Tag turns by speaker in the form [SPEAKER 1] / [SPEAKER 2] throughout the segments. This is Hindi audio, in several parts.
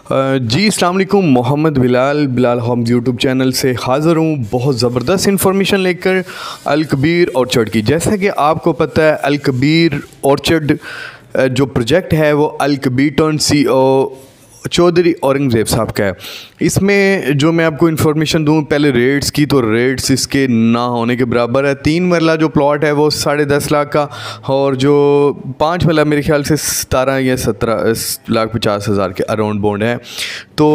[SPEAKER 1] जी अस्सलाम वालेकुम। Mohammad Bilal Homes YouTube channel से हाज़िर हूँ बहुत ज़बरदस्त इन्फॉर्मेशन लेकर अल कबीर ऑर्चर्ड की। जैसा कि आपको पता है अल कबीर ऑर्चर्ड जो प्रोजेक्ट है वो अल कबीर टर्न CEO चौधरी औरंगज़ेब साहब का है। इसमें जो मैं आपको इन्फॉर्मेशन दूं पहले रेट्स की, तो रेट्स इसके ना होने के बराबर है। 3 मरला जो प्लॉट है वो 10.5 लाख का, और जो 5 मरला मेरे ख्याल से 17 या 17,50,000 के अराउंड बॉन्ड है। तो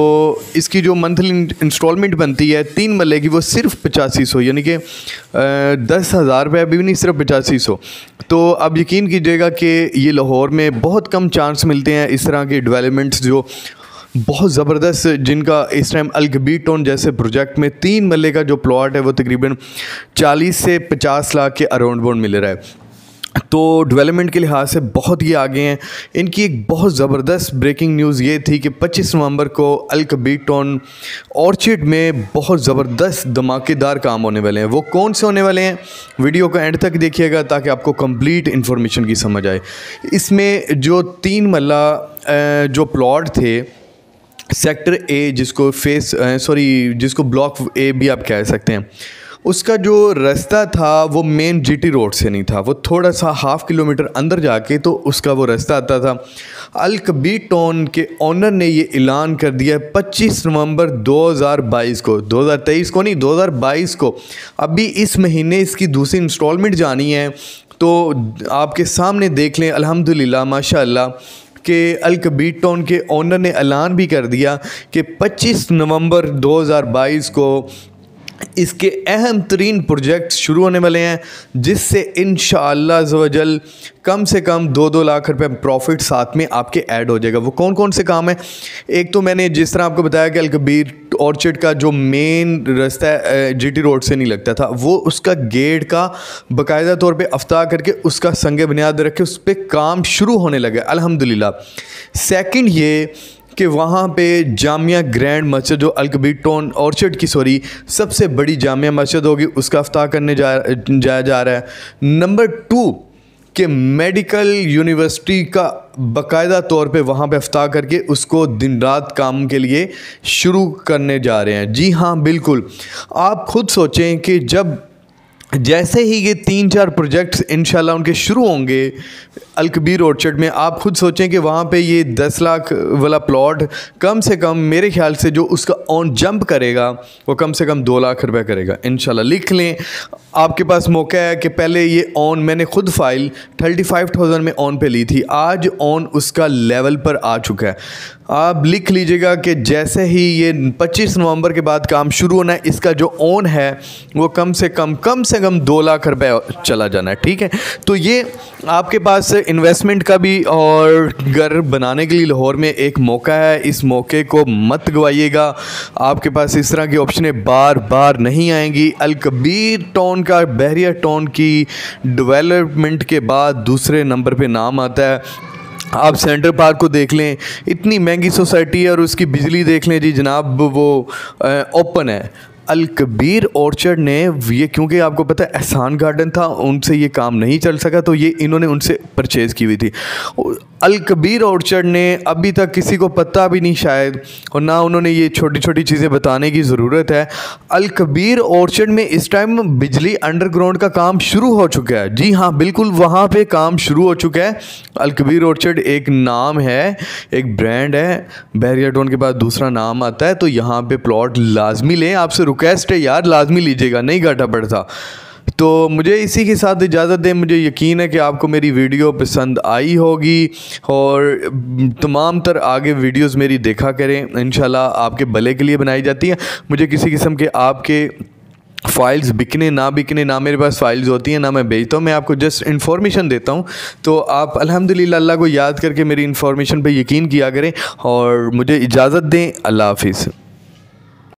[SPEAKER 1] इसकी जो मंथली इंस्टॉलमेंट बनती है 3 मरले की वो सिर्फ 8500, यानी कि 10,000 रुपये अभी भी नहीं, सिर्फ 8500। तो अब यकीन कीजिएगा कि ये लाहौर में बहुत कम चांस मिलते हैं इस तरह के डेवलपमेंट्स जो बहुत ज़बरदस्त, जिनका इस टाइम अल कबीर टाउन जैसे प्रोजेक्ट में 3 मरले का जो प्लॉट है वो तकरीबन 40 से 50 लाख के अराउंड बॉन्ड मिल रहा है। तो डेवलपमेंट के लिहाज से बहुत ही आगे हैं। इनकी एक बहुत ज़बरदस्त ब्रेकिंग न्यूज़ ये थी कि 25 नवंबर को अल कबीर टाउन ऑर्चिड में बहुत ज़बरदस्त धमाकेदार काम होने वाले हैं। वो कौन से होने वाले हैं, वीडियो को एंड तक देखिएगा ताकि आपको कंप्लीट इन्फॉर्मेशन की समझ आए। इसमें जो 3 मरला जो प्लॉट थे सेक्टर ए, जिसको ब्लॉक ए भी आप कह सकते हैं, उसका जो रास्ता था वो मेन GT रोड से नहीं था, वो थोड़ा सा 1/2 किलोमीटर अंदर जाके तो उसका वो रास्ता आता था। अल कबीर टाउन के ऑनर ने ये ऐलान कर दिया 25 नवंबर 2022 को, 2023 को नहीं, 2022 को। अभी इस महीने इसकी दूसरी इंस्टॉलमेंट जानी है। तो आपके सामने देख लें, अल्हम्दुलिल्लाह माशाअल्लाह कि अल कबीर टाउन के ऑनर ने ऐलान भी कर दिया कि 25 नवंबर 2022 को इसके अहम तरीन प्रोजेक्ट्स शुरू होने वाले हैं, जिससे इंशाअल्लाह अज़्ज़वजल कम से कम 2-2 लाख रुपए प्रॉफिट साथ में आपके ऐड हो जाएगा। वो कौन कौन से काम है, एक तो मैंने जिस तरह आपको बताया कि अल कबीर ऑर्चिड का जो मेन रास्ता है GT रोड से नहीं लगता था, वो उसका गेट का बाकायदा तौर पे अफ्ताह करके उसका संगे बुनियाद रख के उस पर काम शुरू होने लगे अल्हम्दुलिल्लाह। सेकंड ये कि वहाँ पे जामिया ग्रैंड मस्जिद जो अल कबीर टाउन ऑर्चिड की सबसे बड़ी जामिया मस्जिद होगी, उसका अफ्ताह करने जाया जा रहा है। नंबर 2 कि मेडिकल यूनिवर्सिटी का बाकायदा तौर पे वहाँ पे अफ्ताह करके उसको दिन रात काम के लिए शुरू करने जा रहे हैं। जी हाँ बिल्कुल, आप खुद सोचें कि जब जैसे ही ये 3-4 प्रोजेक्ट्स इंशाल्लाह उनके शुरू होंगे अल कबीर ऑर्चर्ड में, आप खुद सोचें कि वहाँ पे ये 10 लाख वाला प्लॉट कम से कम मेरे ख्याल से जो उसका ऑन जंप करेगा वो कम से कम 2 लाख रुपए करेगा इंशाल्लाह। लिख लें, आपके पास मौका है कि पहले ये ऑन, मैंने खुद फाइल 35,000 में ऑन पे ली थी, आज ऑन उसका लेवल पर आ चुका है। आप लिख लीजिएगा कि जैसे ही ये 25 नवंबर के बाद काम शुरू होना है, इसका जो ऑन है वो कम से कम 2 लाख रुपए चला जाना है। ठीक है, तो ये आपके पास इन्वेस्टमेंट का भी और घर बनाने के लिए लाहौर में एक मौका है, इस मौके को मत गवाइएगा। आपके पास इस तरह की ऑप्शनें बार बार नहीं आएंगी। अल कबीर टाउन का बहरिया टाउन की डेवलपमेंट के बाद दूसरे नंबर पे नाम आता है। आप सेंटर पार्क को देख लें, इतनी महंगी सोसाइटी है, और उसकी बिजली देख लें जी जनाब, वो ओपन है। अल कबीर ऑर्चर्ड ने ये, क्योंकि आपको पता है एहसान गार्डन था, उनसे ये काम नहीं चल सका, तो ये इन्होंने उनसे परचेज़ की हुई थी। अल कबीर ऑर्चर्ड ने अभी तक किसी को पता भी नहीं शायद, और ना उन्होंने ये छोटी छोटी चीज़ें बताने की ज़रूरत है। अल कबीर ऑर्चर्ड में इस टाइम बिजली अंडरग्राउंड का काम शुरू हो चुका है। जी हाँ बिल्कुल, वहाँ पे काम शुरू हो चुका है। अल कबीर ऑर्चर्ड एक नाम है, एक ब्रांड है, बहरिया टाउन के बाद दूसरा नाम आता है। तो यहाँ पे प्लॉट लाजमी लें, आपसे रिक्वेस्ट है यार, लाजमी लीजिएगा, नहीं घाटा पड़ता। तो मुझे इसी के साथ इजाज़त दें। मुझे यकीन है कि आपको मेरी वीडियो पसंद आई होगी, और तमाम तर आगे वीडियोस मेरी देखा करें, इंशाल्लाह आपके भले के लिए बनाई जाती हैं। मुझे किसी किस्म के आपके फ़ाइल्स बिकने ना मेरे पास फ़ाइल्स होती हैं, ना मैं भेजता हूँ, मैं आपको जस्ट इन्फॉर्मेशन देता हूँ। तो आप अल्हम्दुलिल्लाह अल्लाह को याद करके मेरी इन्फॉर्मेशन पे यकीन किया करें, और मुझे इजाज़त दें। अल्लाह हाफिज़।